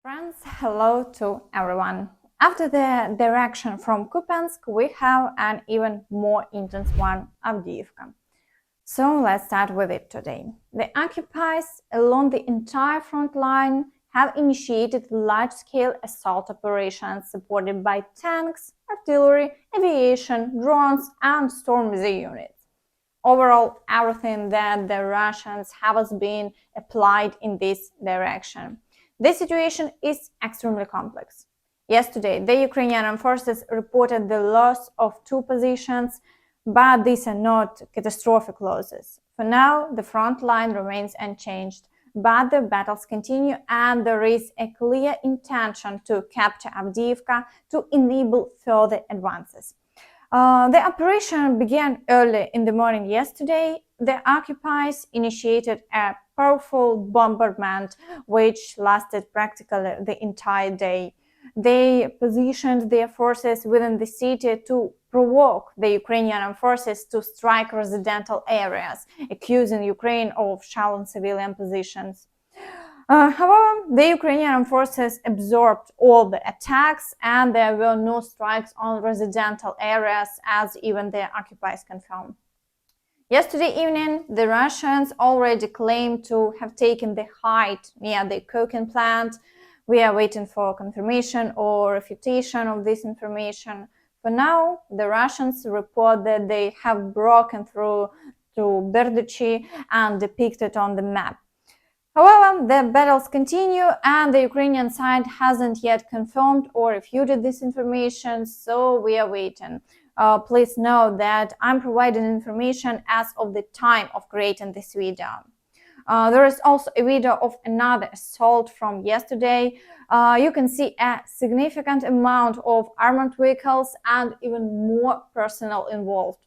Friends, hello to everyone. After the direction from Kupiansk, we have an even more intense one, Avdiivka. So let's start with it today. The occupiers along the entire front line have initiated large-scale assault operations supported by tanks, artillery, aviation, drones, and storm units. Overall, everything that the Russians have has been applied in this direction. The situation is extremely complex. Yesterday, the Ukrainian Armed Forces reported the loss of 2 positions, but these are not catastrophic losses. For now, the front line remains unchanged, but the battles continue and there is a clear intention to capture Avdiivka to enable further advances. The operation began early in the morning yesterday. The occupiers initiated a powerful bombardment which lasted practically the entire day. They positioned their forces within the city to provoke the Ukrainian Armed Forces to strike residential areas, accusing Ukraine of shelling civilian positions. However, the Ukrainian Armed Forces absorbed all the attacks and there were no strikes on residential areas, as even the occupiers confirmed. Yesterday evening, the Russians already claimed to have taken the height near the coking plant. We are waiting for confirmation or refutation of this information. For now, the Russians report that they have broken through to Berdichi and depicted on the map. However, the battles continue and the Ukrainian side hasn't yet confirmed or refuted this information, so we are waiting. Please know that I'm providing information as of the time of creating this video. There is also a video of another assault from yesterday. You can see a significant amount of armored vehicles and even more personnel involved.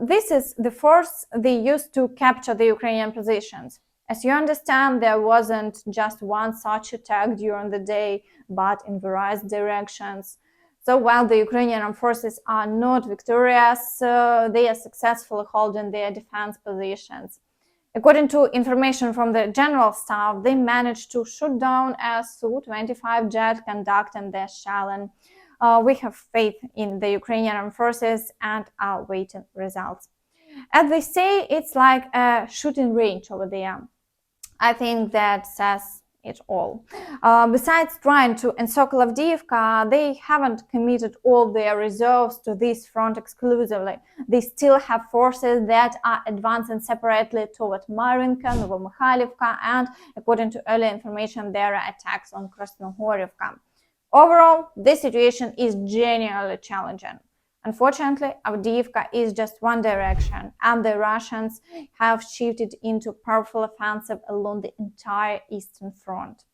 This is the force they used to capture the Ukrainian positions. As you understand, there wasn't just one such attack during the day, but in various directions. So while the Ukrainian Armed Forces are not victorious, they are successfully holding their defense positions. According to information from the General Staff, they managed to shoot down a Su-25 jet conducting their shelling. We have faith in the Ukrainian Armed Forces and are waiting results. As they say, it's like a shooting range over there. I think that says it all. Besides trying to encircle Avdiivka, they haven't committed all their reserves to this front exclusively. They still have forces that are advancing separately toward Maryinka, Novomykhailivka, and according to early information, there are attacks on Krasnohorivka. Overall, this situation is genuinely challenging. Unfortunately, Avdiivka is just one direction, and the Russians have shifted into powerful offensive along the entire Eastern Front.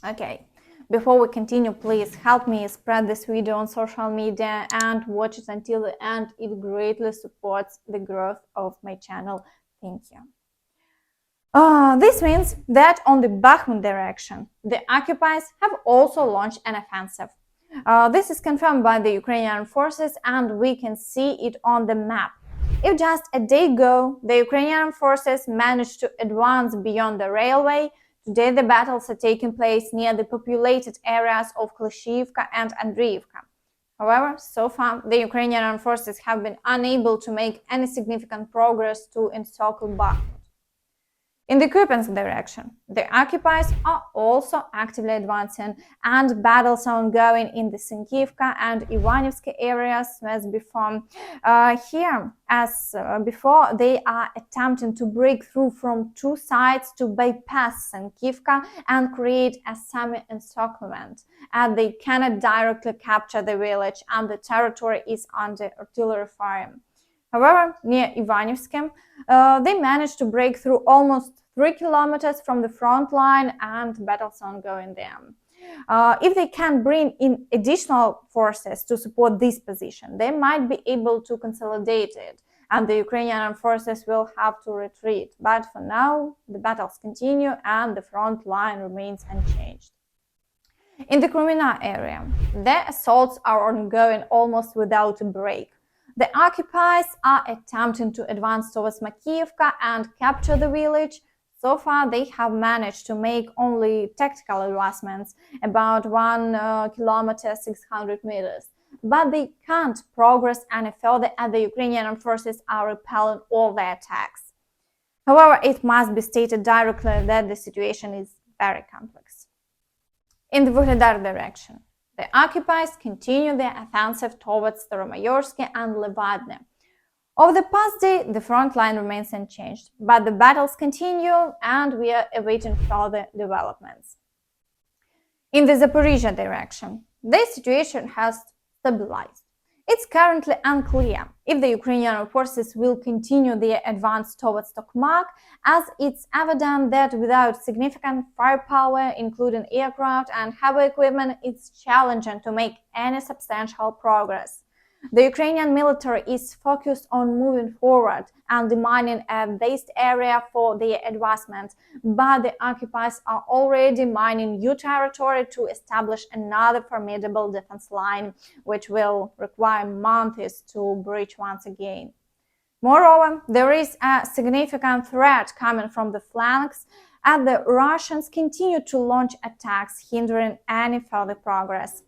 Okay, before we continue, please help me spread this video on social media and watch it until the end. It greatly supports the growth of my channel. Thank you. This means that on the Bakhmut direction, the occupiers have also launched an offensive. This is confirmed by the Ukrainian Armed Forces and we can see it on the map. If just a day ago, the Ukrainian Armed Forces managed to advance beyond the railway, today the battles are taking place near the populated areas of Makiivka and Avdiivka. However, so far, the Ukrainian Armed Forces have been unable to make any significant progress to encircle Bakhmut. In the Kupiansk direction, the occupiers are also actively advancing and battles are ongoing in the Senkivka and Ivanivske areas as before. Here, as before, they are attempting to break through from 2 sides to bypass Senkivka and create a semi-encirclement, and they cannot directly capture the village and the territory is under artillery fire. However, near Ivanivske, they managed to break through almost 3 kilometers from the front line and battles are ongoing there. If they can bring in additional forces to support this position, they might be able to consolidate it and the Ukrainian Armed Forces will have to retreat. But for now, the battles continue and the front line remains unchanged. In the Kreminna area, the assaults are ongoing almost without a break. The occupiers are attempting to advance towards Makiivka and capture the village. So far, they have managed to make only tactical advancements, about 1 kilometer 600 meters. But they can't progress any further, and the Ukrainian Armed Forces are repelling all their attacks. However, it must be stated directly that the situation is very complex. In the Vuhledar direction, the occupiers continue their offensive towards Staramaiorske and Levadne. Over the past day, the front line remains unchanged, but the battles continue and we are awaiting further developments. In the Zaporizhzhia direction, the situation has stabilized. It's currently unclear if the Ukrainian Armed Forces will continue their advance towards Tokmak, as it's evident that without significant firepower, including aircraft and heavy equipment, it's challenging to make any substantial progress. The Ukrainian military is focused on moving forward and demanding a vast area for their advancement, but the occupiers are already mining new territory to establish another formidable defense line, which will require months to breach once again. Moreover, there is a significant threat coming from the flanks, and the Russians continue to launch attacks, hindering any further progress.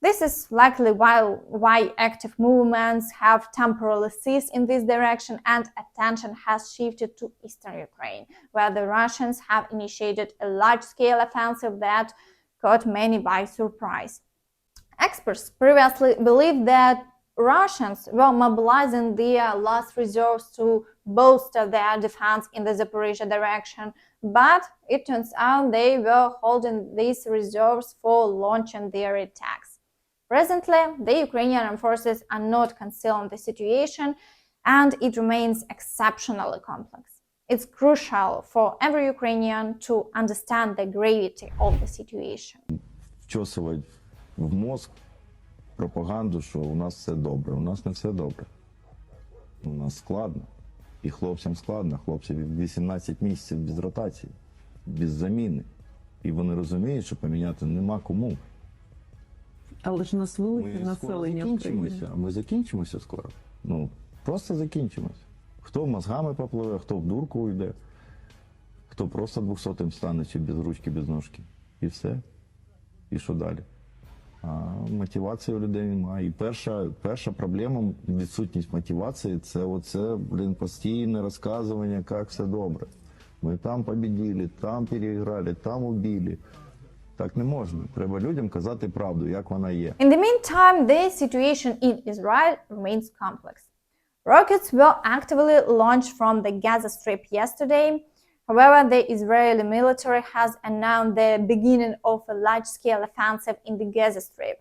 This is likely why active movements have temporarily ceased in this direction and attention has shifted to eastern Ukraine, where the Russians have initiated a large-scale offensive that caught many by surprise. Experts previously believed that Russians were mobilizing their last reserves to bolster their defense in the Zaporizhzhia direction, but it turns out they were holding these reserves for launching their attacks. Presently, the Ukrainian Armed Forces are not concealing the situation, and it remains exceptionally complex. It's crucial for every Ukrainian to understand the gravity of the situation. Вчосувати в мозк пропаганду, що у нас все добре. У нас не все добре. У нас складно. І хлопцям складно. Хлопці 18 місяців без ротації, без заміни. І вони розуміють, що поміняти нема кому. Але ж у нас велике населення в країні. А ми закінчимося скоро. Ну, просто закінчимося. Хто мозгами попливе, хто в дурку уйде, хто просто 200-м стане, чи без ручки, без ножки. І все. І що далі? А мотивації у людей немає. І перша проблема, відсутність мотивації, це оце, постійне розказування, як все добре. Ми там победили, там переіграли, там убили. Так не можна. Треба людям казати правду, як вона є. In the meantime, the situation in Israel remains complex. Rockets were actively launched from the Gaza Strip yesterday. However, the Israeli military has announced the beginning of a large-scale offensive in the Gaza Strip.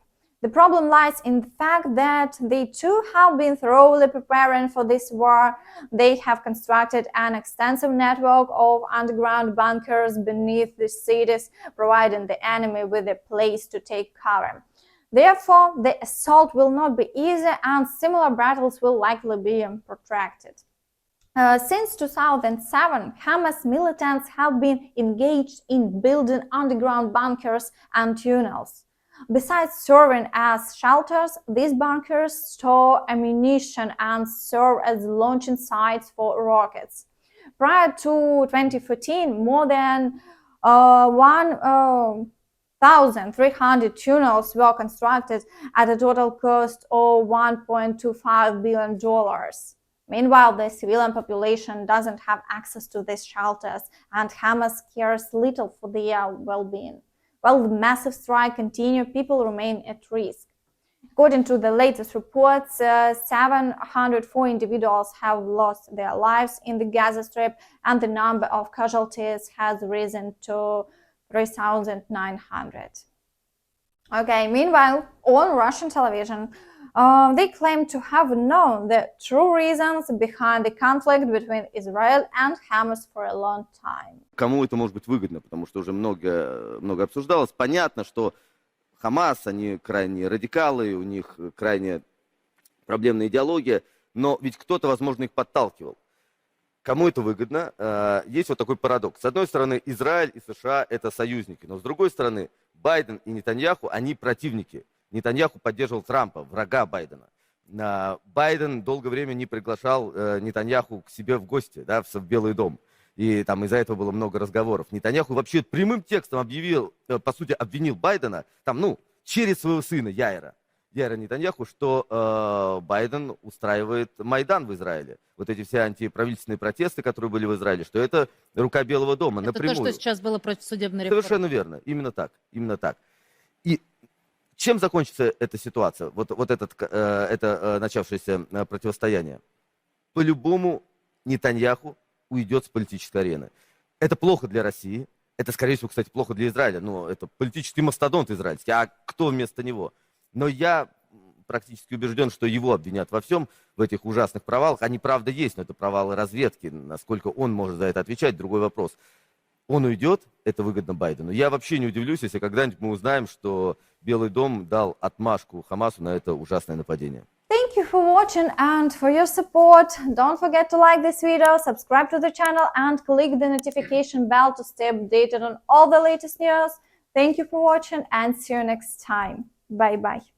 The problem lies in the fact that they too have been thoroughly preparing for this war. They have constructed an extensive network of underground bunkers beneath the cities, providing the enemy with a place to take cover. Therefore, the assault will not be easy and similar battles will likely be protracted. Since 2007, Hamas militants have been engaged in building underground bunkers and tunnels. Besides serving as shelters, these bunkers store ammunition and serve as launching sites for rockets. Prior to 2014, more than 1,300 tunnels were constructed at a total cost of $1.25 billion. Meanwhile, the civilian population doesn't have access to these shelters, and Hamas cares little for their well-being. While the massive strike continues, people remain at risk. According to the latest reports, 704 individuals have lost their lives in the Gaza Strip, and the number of casualties has risen to 3,900. Okay, meanwhile, on Russian television, they claim to have known the true reasons behind the conflict between Israel and Hamas for a long time. Кому это может быть выгодно, потому что уже много обсуждалось. Понятно, что Хамас, они крайне радикалы, у них крайне проблемная идеология, но ведь кто-то, возможно, их подталкивал. Кому это выгодно? Есть вот такой парадокс. С одной стороны, Израиль и США – это союзники, но с другой стороны, Байден и Нетаньяху – они противники. Нетаньяху поддерживал Трампа, врага Байдена. Байден долгое время не приглашал Нетаньяху к себе в гости, да, в Белый дом. И там из-за этого было много разговоров. Нетаньяху вообще прямым текстом объявил, по сути, обвинил Байдена, там, ну, через своего сына Яира Нетаньяху, что Байден устраивает Майдан в Израиле. Вот эти все антиправительственные протесты, которые были в Израиле, что это рука Белого дома Это напрямую. то, что сейчас было против судебной реформы. Совершенно верно, именно так, именно так. И чем закончится эта ситуация, это начавшееся противостояние? По-любому Нетаньяху уйдет с политической арены. Это плохо для России, это, скорее всего, кстати, плохо для Израиля, но это политический мастодонт израильский, а кто вместо него? Но я практически убежден, что его обвинят во всем, в этих ужасных провалах. Они, правда, есть, но это провалы разведки. Насколько он может за это отвечать, другой вопрос. Он уйдет, это выгодно Байдену. Я вообще не удивлюсь, если когда-нибудь мы узнаем, что Белый дом дал отмашку Хамасу на это ужасное нападение. Thank you for watching and for your support. Don't forget to like this video, subscribe to the channel and click the notification bell to stay updated on all the latest news. Thank you for watching and see you next time. Bye bye.